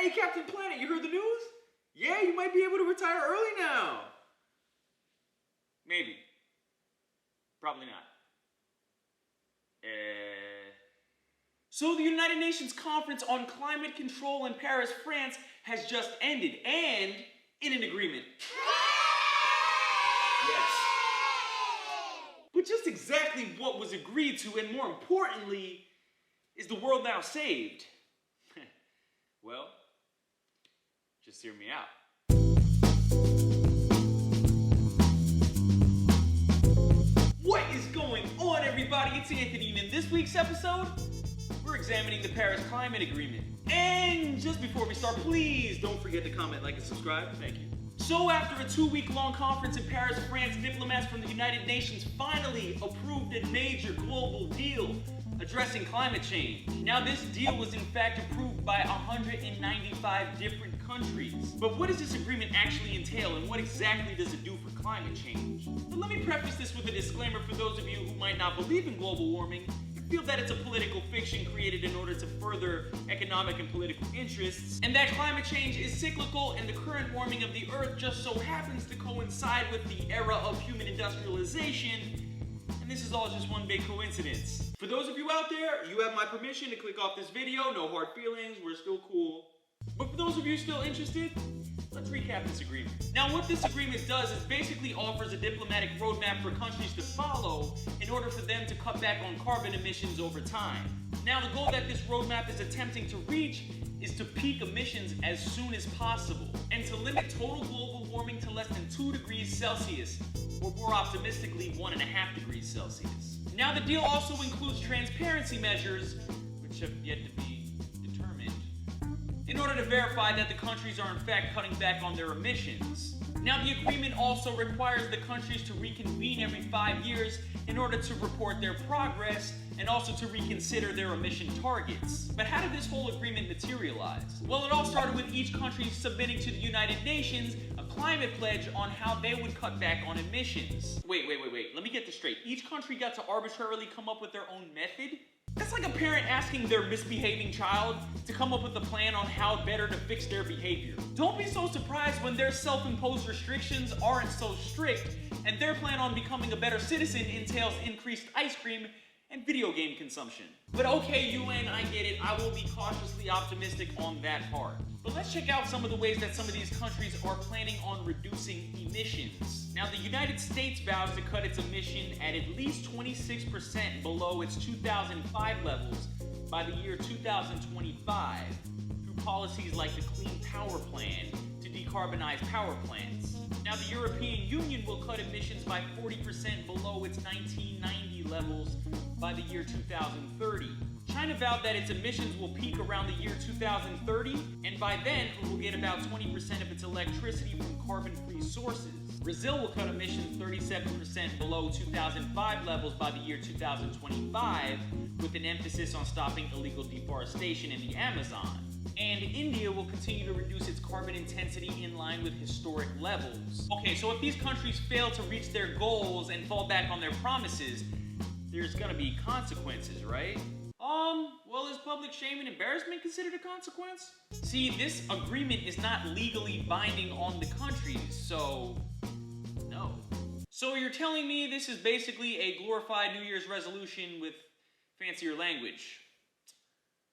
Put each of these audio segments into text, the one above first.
Hey, Captain Planet, you heard the news? Yeah, you might be able to retire early now. Maybe. Probably not. So the United Nations Conference on Climate Control in Paris, France has just ended, and in an agreement. Yes. But just exactly what was agreed to, and more importantly, is the world now saved? Well, just hear me out. What is going on, everybody? It's Anthony, and in this week's episode, we're examining the Paris Climate Agreement. And just before we start, please don't forget to comment, like, and subscribe. Thank you. So after a 2-week-long conference in Paris, France, diplomats from the United Nations finally approved a major global deal addressing climate change. Now, this deal was in fact approved by 195 different countries. But what does this agreement actually entail, and what exactly does it do for climate change? But let me preface this with a disclaimer for those of you who might not believe in global warming and feel that it's a political fiction created in order to further economic and political interests, and that climate change is cyclical and the current warming of the Earth just so happens to coincide with the era of human industrialization. This is all just one big coincidence. For those of you out there, you have my permission to click off this video. No hard feelings, we're still cool. But for those of you still interested, let's recap this agreement. Now, what this agreement does is basically offers a diplomatic roadmap for countries to follow in order for them to cut back on carbon emissions over time. Now, the goal that this roadmap is attempting to reach is to peak emissions as soon as possible and to limit total global warming to less than 2 degrees Celsius, or more optimistically, 1.5 degrees Celsius. Now, the deal also includes transparency measures, which have yet to be determined, in order to verify that the countries are in fact cutting back on their emissions. Now, the agreement also requires the countries to reconvene every 5 years in order to report their progress and also to reconsider their emission targets. But how did this whole agreement materialize? Well, it all started with each country submitting to the United Nations a climate pledge on how they would cut back on emissions. Wait. Let me get this straight. Each country got to arbitrarily come up with their own method? That's like a parent asking their misbehaving child to come up with a plan on how better to fix their behavior. Don't be so surprised when their self-imposed restrictions aren't so strict and their plan on becoming a better citizen entails increased ice cream and video game consumption. But okay, UN, I get it. I will be cautiously optimistic on that part. But let's check out some of the ways that some of these countries are planning on reducing emissions. Now, the United States vows to cut its emission at least 26% below its 2005 levels by the year 2025 through policies like the Clean Power Plan to decarbonize power plants. Now, the European Union will cut emissions by 40% below its 1990 levels by the year 2030. China vowed that its emissions will peak around the year 2030, and by then it will get about 20% of its electricity from carbon-free sources. Brazil will cut emissions 37% below 2005 levels by the year 2025, with an emphasis on stopping illegal deforestation in the Amazon. And India will continue to reduce its carbon intensity in line with historic levels. Okay, so if these countries fail to reach their goals and fall back on their promises, there's gonna be consequences, right? Well, is public shame and embarrassment considered a consequence? See, this agreement is not legally binding on the countries, so no. So you're telling me this is basically a glorified New Year's resolution with fancier language?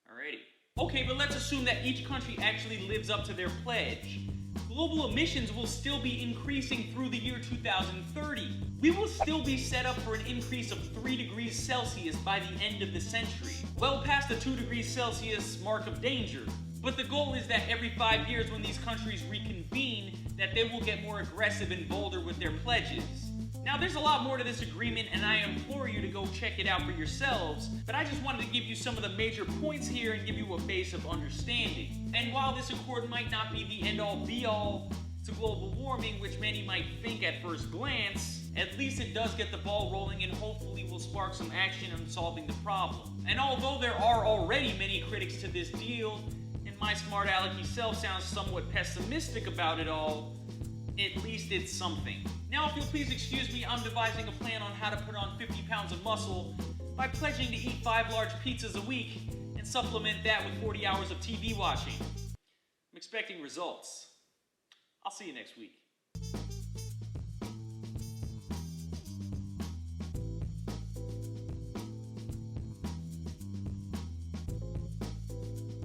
Alrighty. Okay, but let's assume that each country actually lives up to their pledge. Global emissions will still be increasing through the year 2030. We will still be set up for an increase of 3 degrees Celsius by the end of the century, well past the 2 degrees Celsius mark of danger. But the goal is that every 5 years when these countries reconvene, that they will get more aggressive and bolder with their pledges. Now, there's a lot more to this agreement, and I implore you to go check it out for yourselves, but I just wanted to give you some of the major points here and give you a base of understanding. And while this accord might not be the end-all be-all to global warming, which many might think at first glance, at least it does get the ball rolling and hopefully will spark some action on solving the problem. And although there are already many critics to this deal, and my smart alecky self sounds somewhat pessimistic about it all, at least it's something. Now, if you'll please excuse me, I'm devising a plan on how to put on 50 pounds of muscle by pledging to eat 5 large pizzas a week and supplement that with 40 hours of TV watching. expecting results. I'll see you next week.